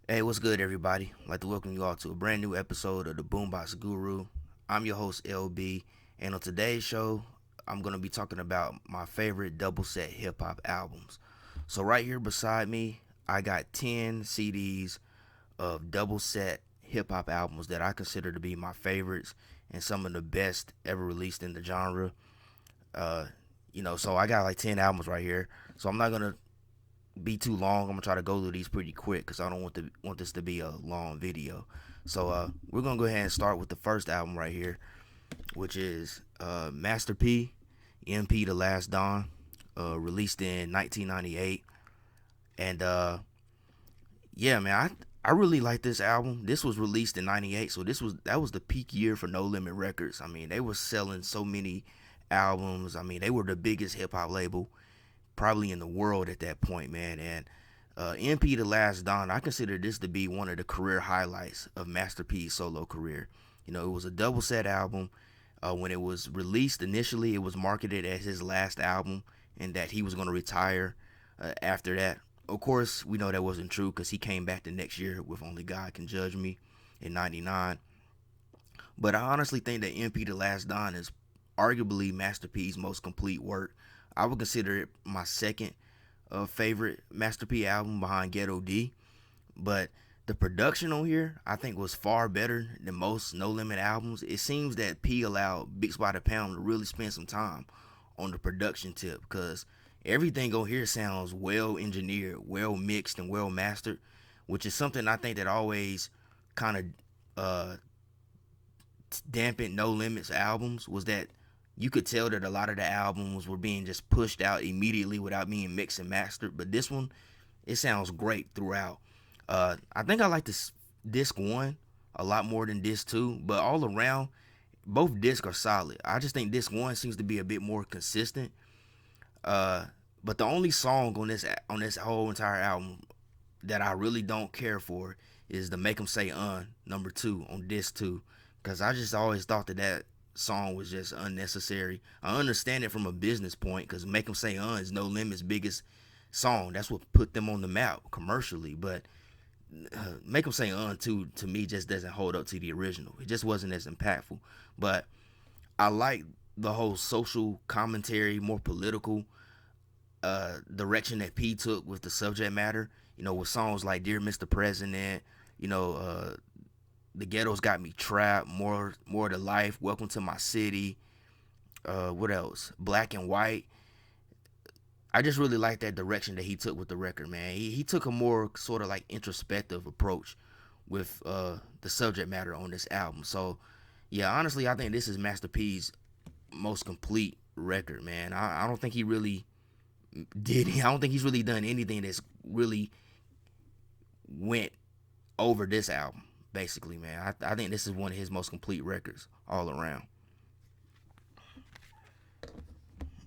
Hey, what's good, everybody? I'd like to welcome you all to a brand new episode of the Boombox Guru. I'm your host, LB, and on today's show, I'm going to be talking about my favorite double set hip hop albums. So, right here beside me, I got 10 CDs of double set hip hop albums that I consider to be my favorites and some of the best ever released in the genre. Uh, so I got like 10 albums right here. So, I'm not going to be too long. I'm gonna try to go through these pretty quick because I don't want this to be a long video. So we're gonna go ahead and start with the first album right here, which is Master P, MP The Last Don, released in 1998. And yeah, man, I really like this album. This was released in '98, so that was the peak year for No Limit Records. I mean, they were selling so many albums. I mean, they were the biggest hip hop label probably in the world at that point, man. And MP The Last Don, I consider this to be one of the career highlights of Master P's solo career. You know, it was a double set album. When it was released initially, it was marketed as his last album and that he was going to retire after that. Of course, we know that wasn't true because he came back the next year with Only God Can Judge Me in '99. But I honestly think that MP The Last Don is arguably Master P's most complete work. I would consider it my second favorite Master P album behind Ghetto D. But the production on here, I think, was far better than most No Limit albums. It seems that P allowed Big Spot Pound to really spend some time on the production tip because everything on here sounds well engineered, well mixed, and well mastered, which is something I think that always kind of dampened No Limits albums was that you could tell that a lot of the albums were being just pushed out immediately without being mixed and mastered. But this one, it sounds great throughout. I think I like this disc one a lot more than disc two, but all around, both discs are solid. I just think disc one seems to be a bit more consistent. Uh, but the only song on this whole entire album that I really don't care for is the Make 'Em Say number two on disc two, because I just always thought that that song was just unnecessary. I understand it from a business point because Make 'Em Say is No Limit's biggest song. That's what put them on the map commercially, but Make 'Em Say two to me just doesn't hold up to the original. It just wasn't as impactful. But I like the whole social commentary, more political direction that P took with the subject matter. You know, with songs like "Dear Mr. President," you know, "The Ghetto's Got Me Trapped," more to life," "Welcome to My City." What else? "Black and White." I just really like that direction that he took with the record, man. He took a more sort of like introspective approach with the subject matter on this album. So, yeah, honestly, I think this is Master P's most complete record, man. I don't think he really I don't think he's really done anything that's really went over this album. Basically, man, I think this is one of his most complete records all around.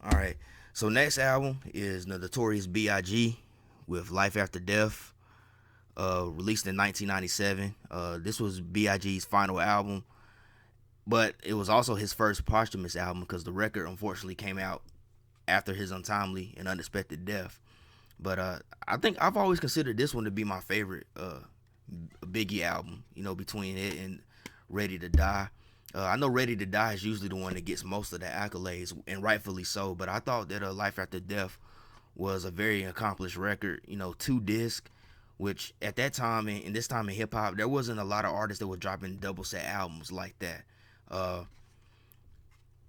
All right, so next album is the Notorious B.I.G. with Life After Death, released in 1997. This was B.I.G.'s final album, but it was also his first posthumous album because the record unfortunately came out after his untimely and unexpected death. But I think I've always considered this one to be my favorite Biggie album. You know, between it and Ready to Die. I know Ready to Die is usually the one that gets most of the accolades, and rightfully so. But I thought that Life After Death was a very accomplished record. You know, two disc, which at that time and in this time in hip hop, there wasn't a lot of artists that were dropping double set albums like that. Uh,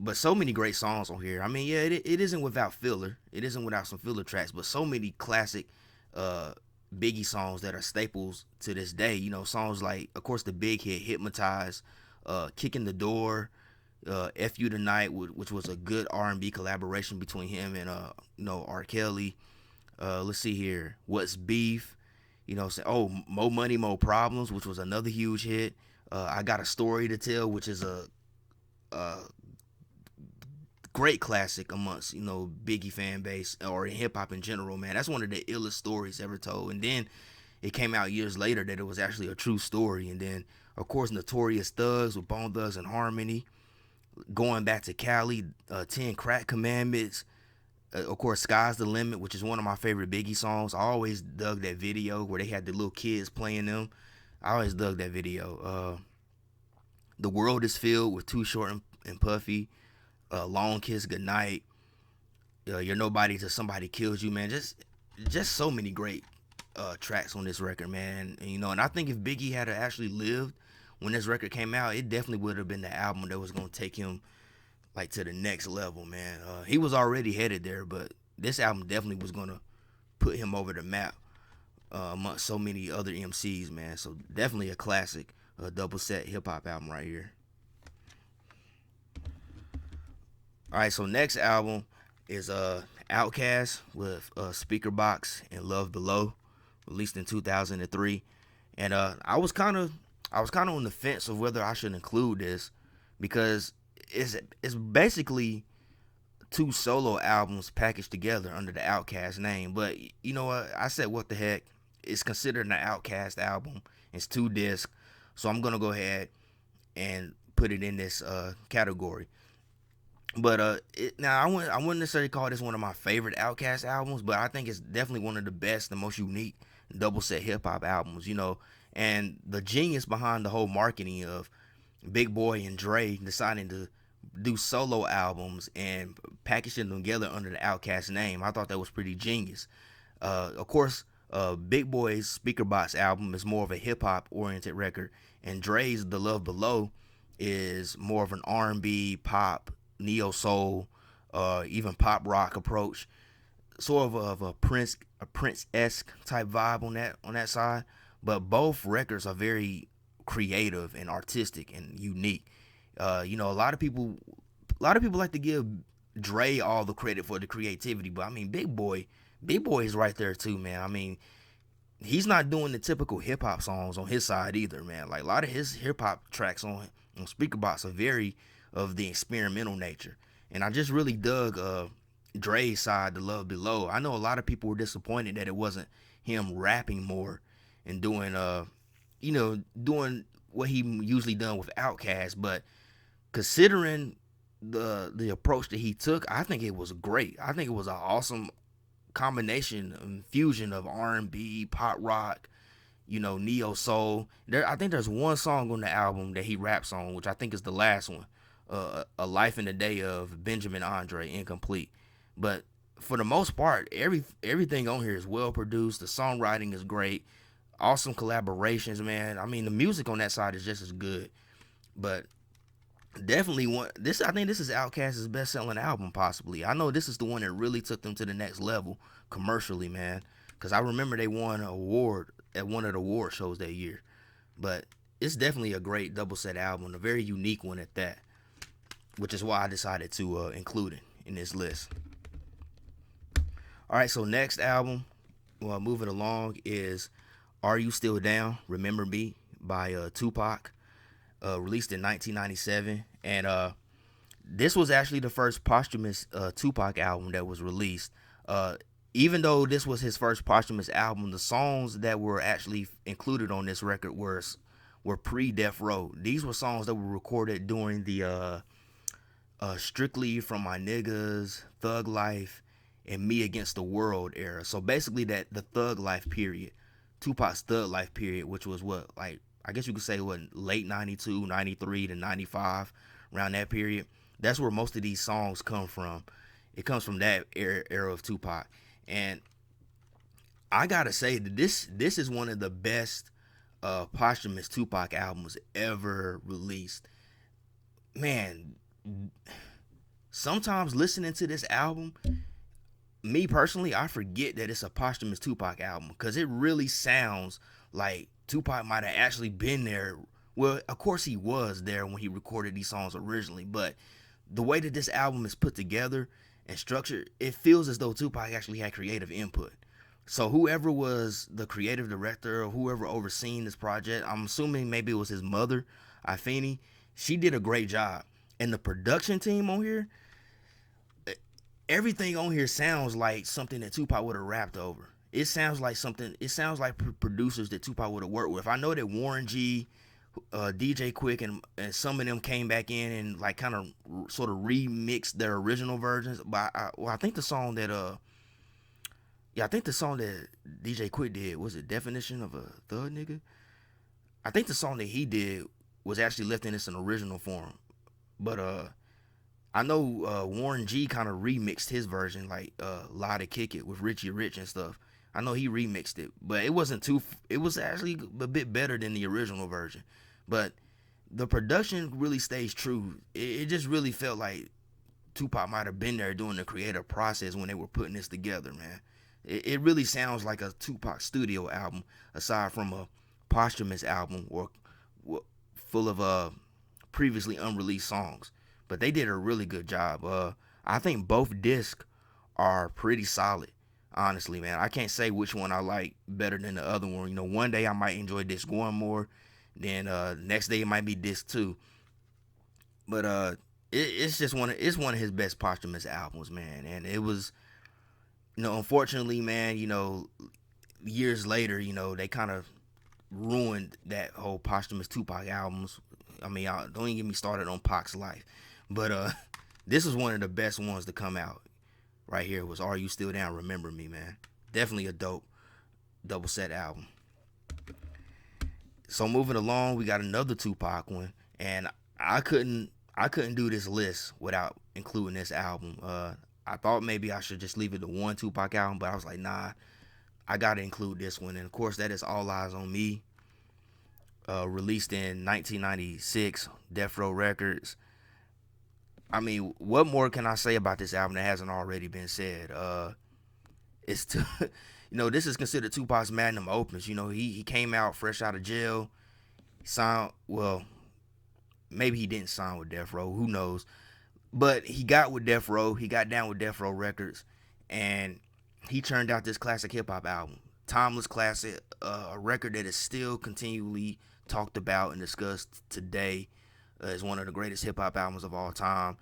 but so many great songs on here. I mean, yeah, it isn't without filler. It isn't without some filler tracks, but so many classic uh, Biggie songs that are staples to this day. You know, songs like, of course, the big hit "Hypnotize," "Kicking the Door," "F You Tonight," which was a good R&B collaboration between him and R. Kelly. Let's see here, "What's Beef?" You know, "More Money, More Problems," which was another huge hit. "I Got a Story to Tell," which is a great classic amongst Biggie fan base or hip hop in general, man. That's one of the illest stories ever told. And then it came out years later that it was actually a true story. And then of course Notorious Thugs with Bone Thugs and Harmony, going back to Cali, 10 Crack Commandments, Of course, "Sky's the Limit," which is one of my favorite Biggie songs. I always dug that video where they had the little kids playing them. I always dug that video. "The World Is Filled" with Too Short and Puffy. "Long Kiss Goodnight." "You're Nobody Till Somebody Kills You," man. Just so many great tracks on this record, man. And I think if Biggie had actually lived when this record came out, it definitely would have been the album that was gonna take him like to the next level, man. He was already headed there, but this album definitely was gonna put him over the map amongst so many other MCs, man. So definitely a classic double set hip hop album right here. All right, so next album is Outkast with Speaker Box and Love Below, released in 2003. And I was kind of on the fence of whether I should include this because it's basically two solo albums packaged together under the Outkast name. But you know what? I said, what the heck? It's considered an Outkast album. It's 2 discs, so I'm gonna go ahead and put it in this category. But now I wouldn't necessarily call this one of my favorite Outkast albums, but I think it's definitely one of the best, the most unique double set hip hop albums. And the genius behind the whole marketing of Big Boy and Dre deciding to do solo albums and packaging them together under the Outkast name, I thought that was pretty genius. Of course, Big Boy's Speaker Box album is more of a hip hop oriented record, and Dre's The Love Below is more of an R&B, pop, neo soul, even pop rock approach, sort of a Prince-esque type vibe on that side. But both records are very creative and artistic and unique. A lot of people like to give Dre all the credit for the creativity, but I mean, Big Boy is right there too, man. I mean, he's not doing the typical hip hop songs on his side either, man. Like a lot of his hip hop tracks on Speaker Box are very of the experimental nature, and I just really dug Dre's side, The Love Below. I know a lot of people were disappointed that it wasn't him rapping more and doing doing what he usually done with Outkast, but considering the approach that he took, I think it was great. I think it was an awesome combination and fusion of R&B, pop rock, neo soul. I think there's one song on the album that he raps on, which I think is the last one, "A Life in the Day" of Benjamin Andre, Incomplete. But for the most part, everything on here is well produced. The songwriting is great. Awesome collaborations, man. I mean, the music on that side is just as good. But definitely I think this is Outkast's best selling album, possibly. I know this is the one that really took them to the next level commercially, man. Because I remember they won an award at one of the award shows that year. But it's definitely a great double set album, a very unique one at that, which is why I decided to include it in this list. All right, so next album, moving along, is "Are You Still Down? Remember Me" by Tupac, released in 1997. And this was actually the first posthumous Tupac album that was released. Even though this was his first posthumous album, the songs that were actually included on this record were pre-Death Row. These were songs that were recorded during the Strictly From My Niggas, Thug Life, and Me Against the World era. So basically the Thug Life period, Tupac's Thug Life period, which was I guess you could say late 92, 93 to 95, around that period. That's where most of these songs come from. It comes from that era of Tupac. And I gotta say that this is one of the best posthumous Tupac albums ever released. Man, sometimes listening to this album, me personally, I forget that it's a posthumous Tupac album, because it really sounds like Tupac might have actually been there. Well, of course he was there when he recorded these songs originally, but the way that this album is put together and structured, it feels as though Tupac actually had creative input. So whoever was the creative director or whoever overseeing this project, I'm assuming maybe it was his mother, Ifeni, she did a great job. And the production team on here, everything on here sounds like something that Tupac would have rapped over. It sounds like producers that Tupac would have worked with. I know that Warren G, DJ Quick and some of them came back in and like kind of sort of remixed their original versions. But I think the song that I think the song that DJ Quick did was it Definition of a Thug Nigga. I think the song that he did was actually left in its an original form. But I know Warren G kind of remixed his version, like Lie to Kick It with Richie Rich and stuff. I know he remixed it, but it wasn't too. It was actually a bit better than the original version, but the production really stays true. It just really felt like Tupac might have been there during the creative process when they were putting this together, man. It really sounds like a Tupac studio album, aside from a posthumous album or full of previously unreleased songs. But they did a really good job. I think both discs are pretty solid. Honestly, man, I can't say which one I like better than the other one. You know, one day I might enjoy disc one more, then next day it might be disc two. But it's just it's one of his best posthumous albums, man. And it was, unfortunately, man, years later, they kind of ruined that whole posthumous Tupac albums. I mean, y'all don't even get me started on Pac's life. But this is one of the best ones to come out. Right here was Are You Still Down? Remember Me, man. Definitely a dope double set album. So moving along, we got another Tupac one, and I couldn't do this list without including this album. I thought maybe I should just leave it to one Tupac album, but I was like, nah, I gotta include this one. And of course, that is All Eyes on Me, released in 1996, Death Row Records. I mean, what more can I say about this album that hasn't already been said? It's this is considered Tupac's magnum opus. He came out fresh out of jail. He signed, well, maybe he didn't sign with Death Row, who knows? But he got with Death Row. He got down with Death Row Records, and he turned out this classic hip hop album, timeless classic, a record that is still continually talked about and discussed today. Is one of the greatest hip hop albums of all time.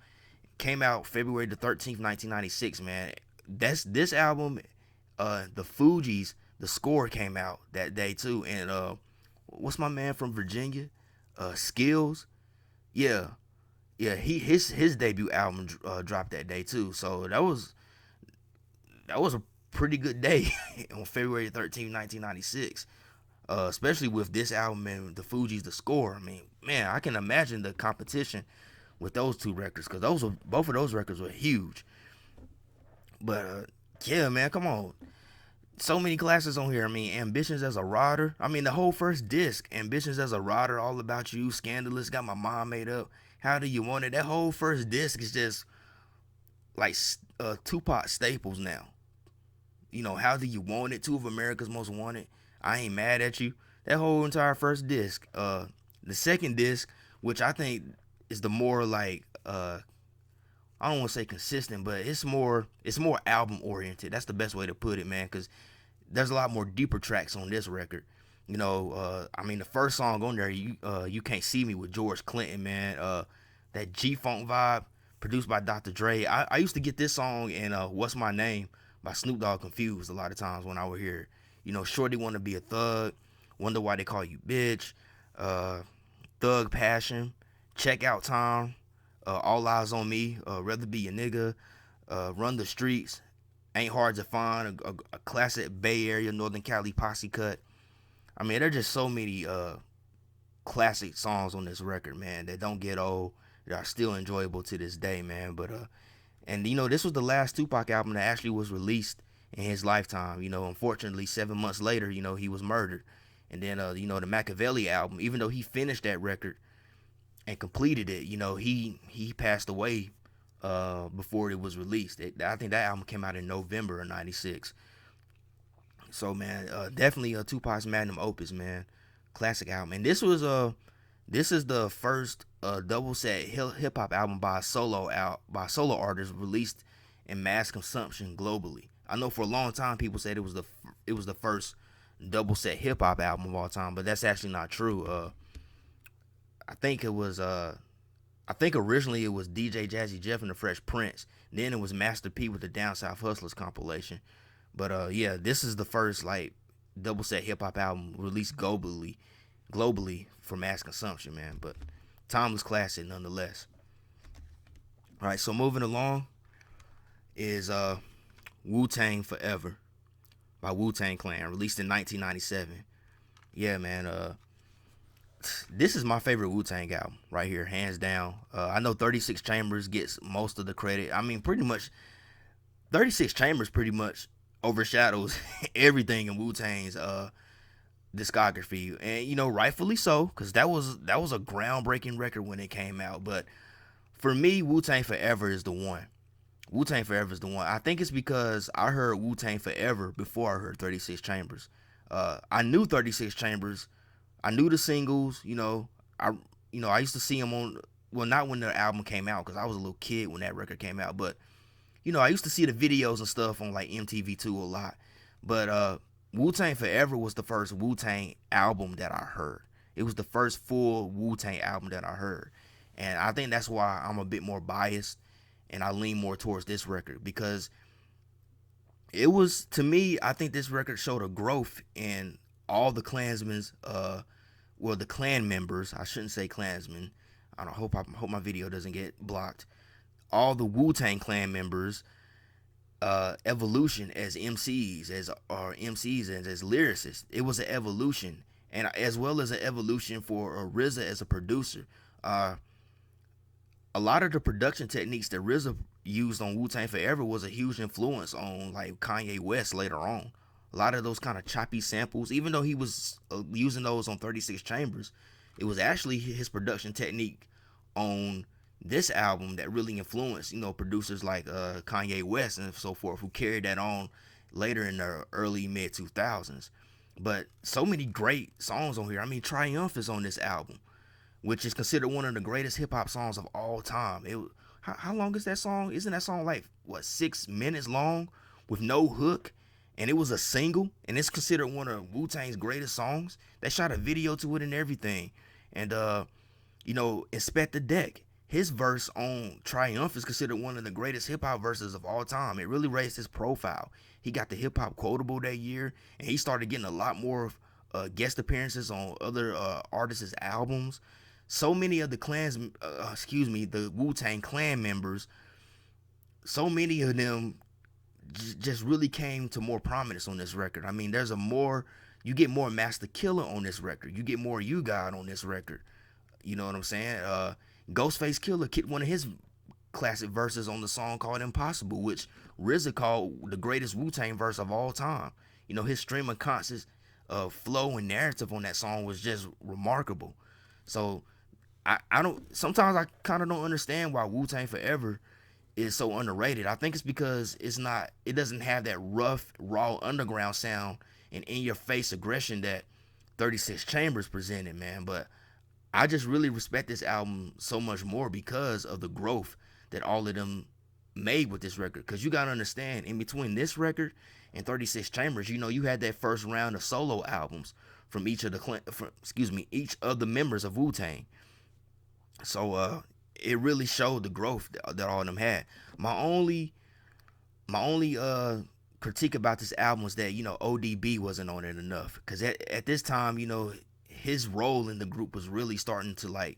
Came out February the 13th, 1996, man. This album, the Fugees, the score came out that day too. And what's my man from Virginia? Skills. Yeah. His debut album dropped that day too. So that was a pretty good day on February 13th, 1996. Especially with this album and the Fugees, the score. I mean, man, I can imagine the competition with those two records, because both of those records were huge. But yeah, man, come on, so many classes on here. I mean, Ambitions as a Rider. I mean, the whole first disc, Ambitions as a Rider, All About You, Scandalous, Got My Mind Made Up, How Do You Want It. That whole first disc is just like Tupac staples now. How Do You Want It, two of America's Most Wanted, I Ain't Mad at You. That whole entire first disc. The second disc, which I think is the more like I don't want to say consistent, but it's more album oriented. That's the best way to put it, man, because there's a lot more deeper tracks on this record. I mean, the first song on there, You Can't See Me with George Clinton, man. That G-Funk vibe, produced by Dr. Dre. I used to get this song in What's My Name by Snoop Dogg confused a lot of times when I would hear it. Shorty Wanna Be a Thug, Wonder Why They Call You Bitch, Thug Passion, Check Out Time, All Eyes on Me, Rather Be a Nigga, Run the Streets, Ain't Hard to Find, a classic Bay Area, Northern Cali posse cut. I mean, there are just so many classic songs on this record, man, that don't get old, that are still enjoyable to this day, man. But and this was the last Tupac album that actually was released in his lifetime. Unfortunately, 7 months later, he was murdered. And then the Machiavelli album, even though he finished that record and completed it, he passed away before it was released. I think that album came out in November of '96. So, man, definitely Tupac's magnum opus, man. Classic album. And this is the first double set hip hop album by a solo artist released in mass consumption globally. I know for a long time people said it was the first double set hip hop album of all time, but that's actually not true. I think originally it was DJ Jazzy Jeff and the Fresh Prince. Then it was Master P with the Down South Hustlers compilation. But yeah, this is the first like double set hip hop album released globally globally for mass consumption, man. But timeless classic nonetheless. All right, so moving along is WuTang Forever by Wu-Tang Clan, released in 1997. Yeah, man. This is my favorite Wu-Tang album right here, hands down. I know 36 Chambers gets most of the credit. I mean, pretty much 36 Chambers pretty much overshadows everything in Wu-Tang's discography, and rightfully so, because that was a groundbreaking record when it came out. But for me, Wu-Tang Forever is the one. Wu-Tang Forever is the one. I think it's because I heard Wu-Tang Forever before I heard 36 Chambers. I knew 36 Chambers. I knew the singles. I used to see them on. Well, not when the album came out, because I was a little kid when that record came out. But I used to see the videos and stuff on like MTV2 a lot. But Wu-Tang Forever was the first Wu-Tang album that I heard. It was the first full Wu-Tang album that I heard. And I think that's why I'm a bit more biased and I lean more towards this record, because it was, to me, I think this record showed a growth in all the Klansmen's, the Klan members. I shouldn't say Klansmen. I hope my video doesn't get blocked. All the Wu-Tang Clan members, evolution as MCs, as lyricists. It was an evolution, and as well as an evolution for RZA as a producer. A lot of the production techniques that RZA used on Wu-Tang Forever was a huge influence on like Kanye West later on. A lot of those kind of choppy samples, even though he was using those on 36 Chambers, it was actually his production technique on this album that really influenced, producers like Kanye West and so forth, who carried that on later in the early mid 2000s. But so many great songs on here. I mean, Triumph is on this album, which is considered one of the greatest hip hop songs of all time. How long is that song? Isn't that song like 6 minutes long with no hook? And it was a single, and it's considered one of Wu-Tang's greatest songs. They shot a video to it and everything. And Inspect the Deck. His verse on Triumph is considered one of the greatest hip hop verses of all time. It really raised his profile. He got the hip hop quotable that year, and he started getting a lot more guest appearances on other artists' albums. So many of the the Wu-Tang Clan members, so many of them just really came to more prominence on this record. I mean, you get more Master Killer on this record. You get more You God on this record. You know what I'm saying? Ghostface Killer kicked one of his classic verses on the song called Impossible, which RZA called the greatest Wu-Tang verse of all time. His stream of conscious flow and narrative on that song was just remarkable. So I don't, sometimes I kind of don't understand why Wu-Tang Forever is so underrated. I think it's because it doesn't have that rough, raw underground sound and in your face aggression that 36 Chambers presented, man. But I just really respect this album so much more because of the growth that all of them made with this record. Because you got to understand, in between this record and 36 Chambers, you had that first round of solo albums from each of the members of Wu-Tang. So it really showed the growth that all of them had. My only critique about this album was that ODB wasn't on it enough, because at this time his role in the group was really starting to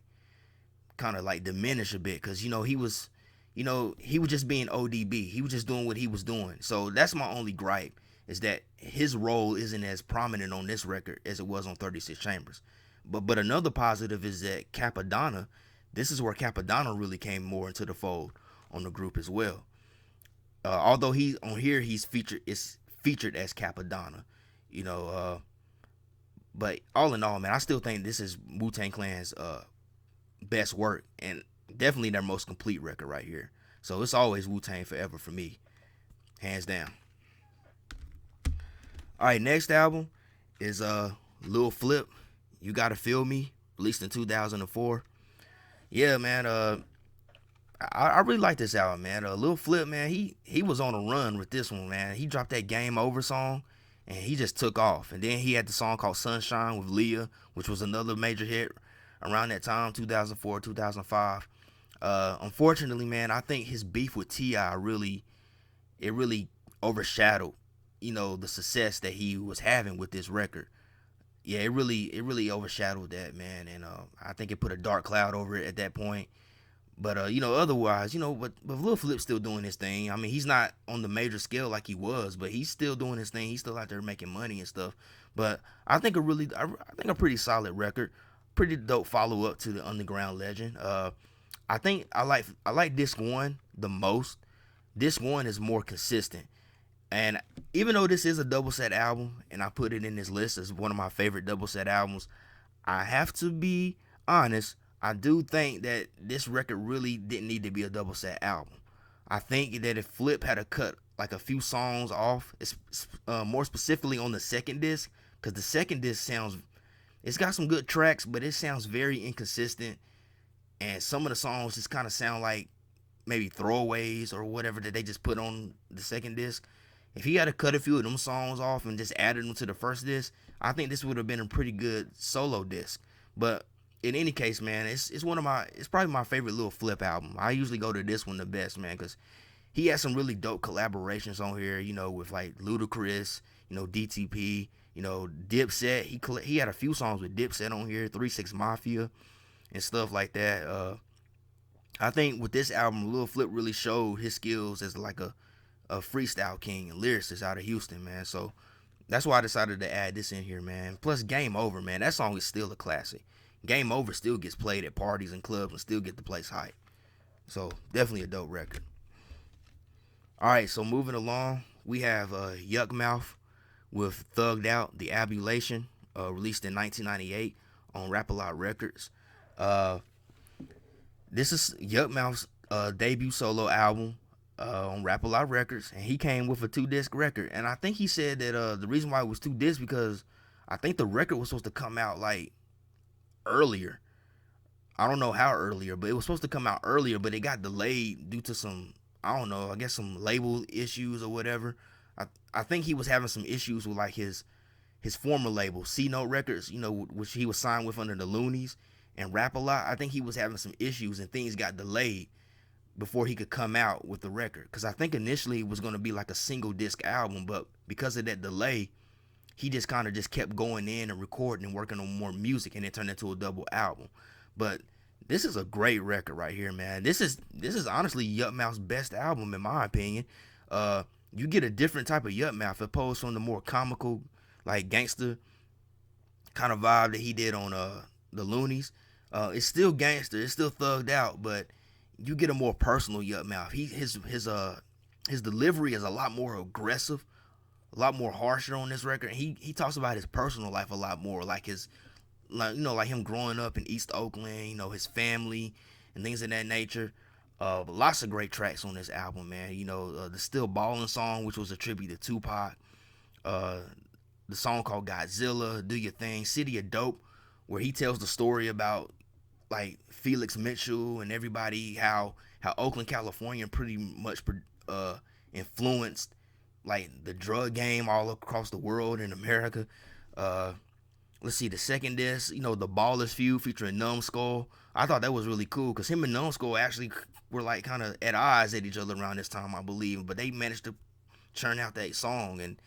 kind of diminish a bit, because he was just being ODB. He was just doing what he was doing. So that's my only gripe, is that his role isn't as prominent on this record as it was on 36 Chambers. But another positive is that Capadonna, this is where Capadonna really came more into the fold on the group as well. Although he's featured as Capadonna, but all in all, man, I still think this is Wu-Tang Clan's best work, and definitely their most complete record right here. So it's always Wu-Tang Forever for me, hands down. All right, next album is Lil Flip, You Gotta Feel Me, released in 2004. Yeah, man, I really like this album, man. Lil Flip, man, he was on a run with this one, man. He dropped that Game Over song, and he just took off. And then he had the song called Sunshine with Leah, which was another major hit around that time, 2004, 2005. Unfortunately, man, I think his beef with T.I. really overshadowed, the success that he was having with this record. yeah, it really overshadowed that, man, and I think it put a dark cloud over it at that point. But otherwise, but Lil Flip's still doing his thing. I mean, he's not on the major scale like he was, but he's still doing his thing. He's still out there making money and stuff. But I think a pretty solid record, pretty dope follow up to the Underground Legend. I think I like Disc One the most. Disc One is more consistent, and even though this is a double set album, and I put it in this list as one of my favorite double set albums, I have to be honest. I do think that this record really didn't need to be a double set album. I think that if Flip had to cut like a few songs off, more specifically on the second disc, because the second disc it's got some good tracks, but it sounds very inconsistent, and some of the songs just kind of sound like maybe throwaways or whatever that they just put on the second disc. If he had to cut a few of them songs off and just added them to the first disc, I think this would have been a pretty good solo disc. But in any case, man, it's probably my favorite Lil Flip album. I usually go to this one the best, man, because he has some really dope collaborations on here. With like Ludacris, DTP, Dipset. He had a few songs with Dipset on here, 3 6 Mafia, and stuff like that. I think with this album, Lil Flip really showed his skills as like a freestyle king and lyricist out of Houston, man. So that's why I decided to add this in here, man. Plus, Game Over, man. That song is still a classic. Game Over still gets played at parties and clubs and still get the place hype. So definitely a dope record. All right, so moving along, we have Yuck Mouth with Thugged Out, The Abulation, released in 1998 on Rap-A-Lot Records. This is Yuck Mouth's debut solo album on Rap-A-Lot Records, and he came with a 2-disc record. And I think he said that the reason why it was 2 discs because I think the record was supposed to come out like earlier. I don't know how earlier, but it was supposed to come out earlier, but it got delayed due to some, I don't know, I guess some label issues or whatever. I think he was having some issues with like his former label, C Note Records, which he was signed with under the Loonies and Rap-A-Lot. I think he was having some issues and things got delayed before he could come out with the record. Because I think initially it was going to be like a single disc album, but because of that delay, he just kind of just kept going in and recording and working on more music, and it turned into a double album. But this is a great record right here, man. This is honestly Yup Mouth's best album in my opinion. You get a different type of Yup Mouth opposed from the more comical, like gangster kind of vibe that he did on the Loonies. It's still gangster, it's still thugged out, but you get a more personal Yup Mouth. His delivery is a lot more aggressive, a lot more harsher on this record. He talks about his personal life a lot more, like like him growing up in East Oakland, his family and things of that nature. Lots of great tracks on this album, man. The Still Ballin' song, which was a tribute to Tupac. The song called Godzilla, Do Your Thing, City of Dope, where he tells the story about like Felix Mitchell and everybody, how Oakland, California pretty much influenced like the drug game all across the world in America. Let's see, the second disc, the Ballers Feud featuring Numbskull. I thought that was really cool because him and Numbskull actually were like kind of at odds at each other around this time, I believe. But they managed to churn out that song. And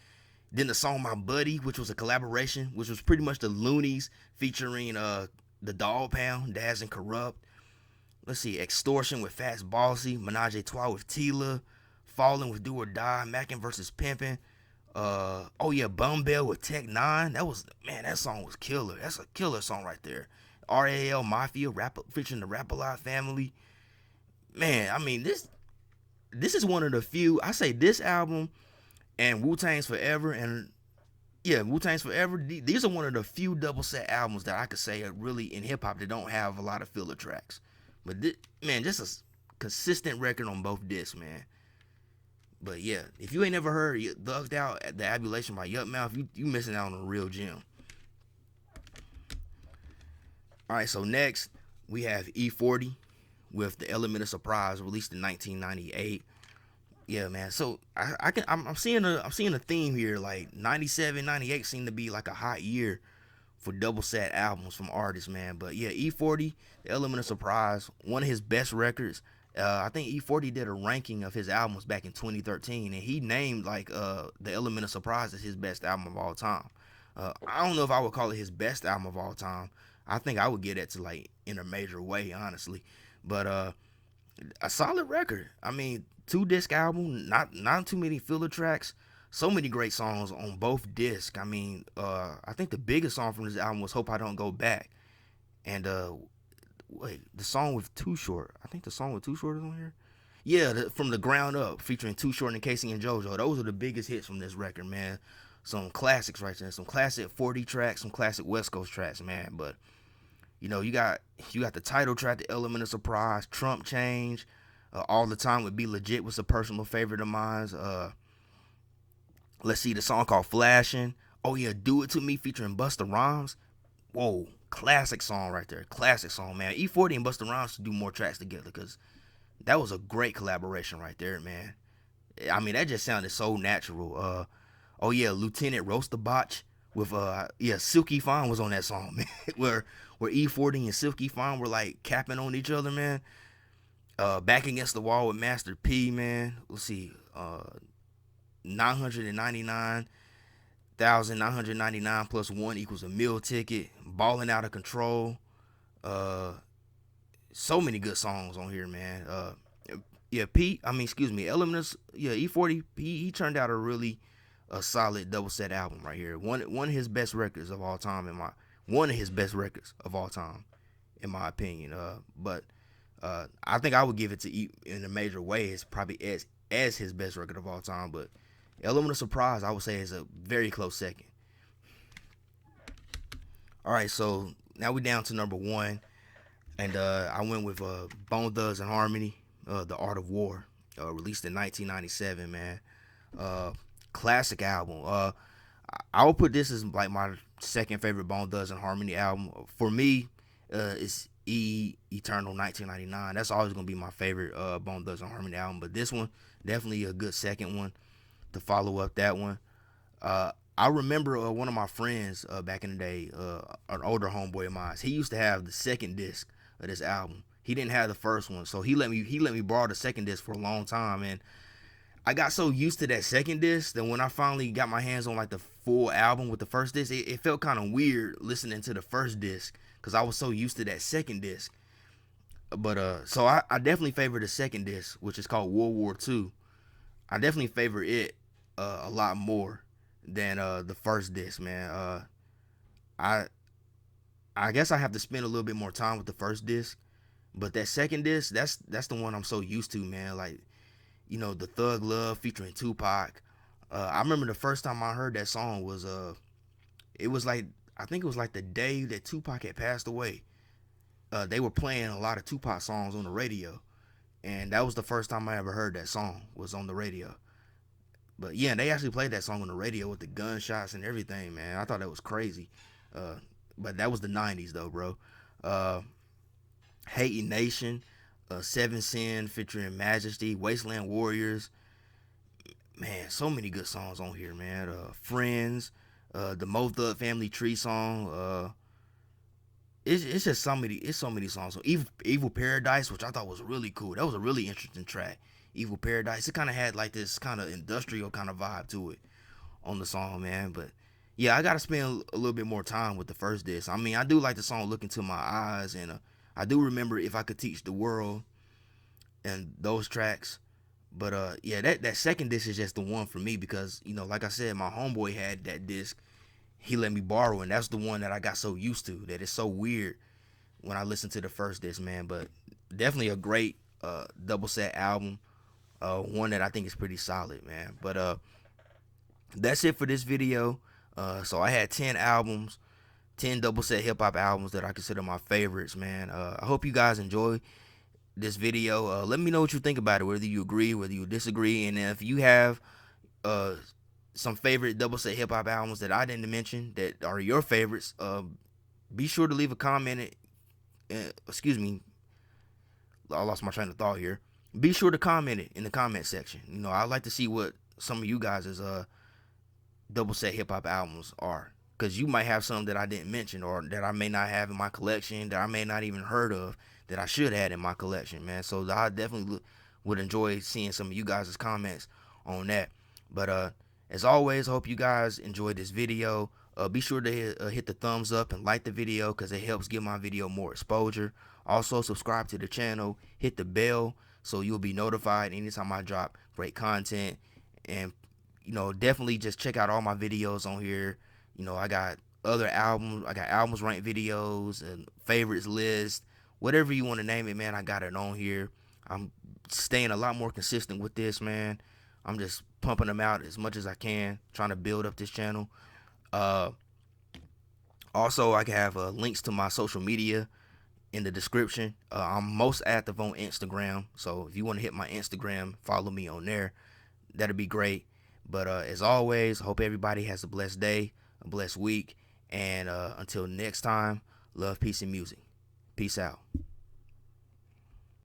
then the song My Buddy, which was a collaboration, which was pretty much the Loonies featuring the Dog Pound, Daz and Corrupt. Let's see, Extortion with Fats Bossy, Menage a Trois with Tila, Falling with Do or Die, Mackin versus Pimpin'. Bum Bell with Tech Nine. That song was killer. That's a killer song right there. RAL Mafia featuring the Rap-A-Lot family. Man, I mean this is one of the few. I say this album and WuTang's Forever WuTang's Forever. These are one of the few double set albums that I could say are really in hip hop that don't have a lot of filler tracks. But just a consistent record on both discs, man. But yeah, if you ain't never heard Thugged Out, The Abulation by Yup Mouth, you missing out on a real gem. All right, so next we have E40 with The Element of Surprise, released in 1998. Yeah, man. So I'm seeing a theme here. Like 97, 98 seem to be like a hot year for double set albums from artists, man. But yeah, E40, The Element of Surprise, one of his best records. I think E40 did a ranking of his albums back in 2013, and he named like The Element of Surprise as his best album of all time. I don't know if I would call it his best album of all time. I think I would get it to like in a major way, honestly. But a solid record. I mean, 2 disc album, not too many filler tracks. So many great songs on both discs. I mean, I think the biggest song from this album was "Hope I Don't Go Back," and wait, the song with Too Short. I think the song with Too Short is on here. Yeah, from the ground up, featuring Too Short and Casey and JoJo. Those are the biggest hits from this record, man. Some classics right there, some classic 40 tracks, some classic West Coast tracks, man. But you got the title track, the Element of Surprise, Trump Change, All the Time Would Be Legit was a personal favorite of mine. Let's see, the song called Flashing. Oh yeah, Do It To Me featuring Busta Rhymes. Whoa, classic song right there. Classic song, man. E40 and Busta Rhymes should do more tracks together because that was a great collaboration right there, man. I mean, that just sounded so natural. Oh yeah, Lieutenant Roaster Botch with yeah, Silky Fine was on that song, man. where E40 and Silky Fine were like capping on each other, man. Back Against the Wall with Master P, man. Let's see, 999,999 plus one equals a meal ticket. Balling Out of Control. Uh, so many good songs on here, man. Yeah, Pete. I mean, excuse me, Elements. Yeah, E40. He turned out a really solid double set album right here. One of his best records of all time one of his best records of all time, in my opinion. But I think I would give it to E in a major way. It's probably as his best record of all time. But Element of Surprise, I would say, is a very close second. All right, so now we're down to number one, and I went with Bone Thugs and Harmony, The Art of War, released in 1997, man. Classic album. I would put this as like my second favorite Bone Thugs and Harmony album. For me, it's Eternal 1999. That's always gonna be my favorite Bone Thugs and Harmony album. But this one, definitely a good second one to follow up that one. I remember one of my friends back in the day, an older homeboy of mine. He used to have the second disc of this album. He didn't have the first one, so he let me borrow the second disc for a long time, and I got so used to that second disc that when I finally got my hands on like the full album with the first disc, it felt kind of weird listening to the first disc because I was so used to that second disc. But so I definitely favor the second disc, which is called World War II. I definitely favor it a lot more than the first disc, man. I guess I have to spend a little bit more time with the first disc, but that second disc, that's the one I'm so used to, man. Like, the Thug Love featuring Tupac. I remember the first time I heard that song was it was like, I think it was like the day that Tupac had passed away. They were playing a lot of Tupac songs on the radio, and that was the first time I ever heard that song was on the radio. But yeah, they actually played that song on the radio with the gunshots and everything, man. I thought that was crazy. But that was the 90s though, bro. Hating Nation, Seven Sin featuring Majesty, Wasteland Warriors. Man, so many good songs on here, man. Friends, the Mo Thug Family Tree song. It's just so many songs. So Evil Paradise, which I thought was really cool. That was a really interesting track. Evil Paradise. It kind of had like this kind of industrial kind of vibe to it on the song, man. But yeah, I gotta spend a little bit more time with the first disc. I mean, I do like the song "Look Into My Eyes," and I do remember "If I Could Teach the World" and those tracks. But yeah, that second disc is just the one for me because like I said, my homeboy had that disc. He let me borrow, and that's the one that I got so used to that it's so weird when I listen to the first disc, man. But definitely a great double set album. One that I think is pretty solid, man. But that's it for this video. So I had 10 albums, 10 double set hip hop albums that I consider my favorites, man. I hope you guys enjoy this video. Let me know what you think about it, whether you agree, whether you disagree, and if you have some favorite double set hip hop albums that I didn't mention that are your favorites, be sure to leave a comment. Excuse me, I lost my train of thought here. Be sure to comment it in the comment section. I'd like to see what some of you guys' double set hip hop albums are, because you might have some that I didn't mention or that I may not have in my collection, that I may not even heard of, that I should have in my collection, man. So I definitely would enjoy seeing some of you guys' comments on that. But as always, I hope you guys enjoyed this video. Be sure to hit the thumbs up and like the video because it helps give my video more exposure. Also, subscribe to the channel, hit the bell so you'll be notified anytime I drop great content. And definitely just check out all my videos on here. I got other albums, I got albums ranked videos and favorites list, whatever you want to name it, man. I got it on here. I'm staying a lot more consistent with this, man. I'm just pumping them out as much as I can, trying to build up this channel. Also, I can have links to my social media in the description. I'm most active on Instagram, so if you want to hit my Instagram, follow me on there. That'd be great. But as always, hope everybody has a blessed day, a blessed week, and until next time, love, peace, and music. Peace out.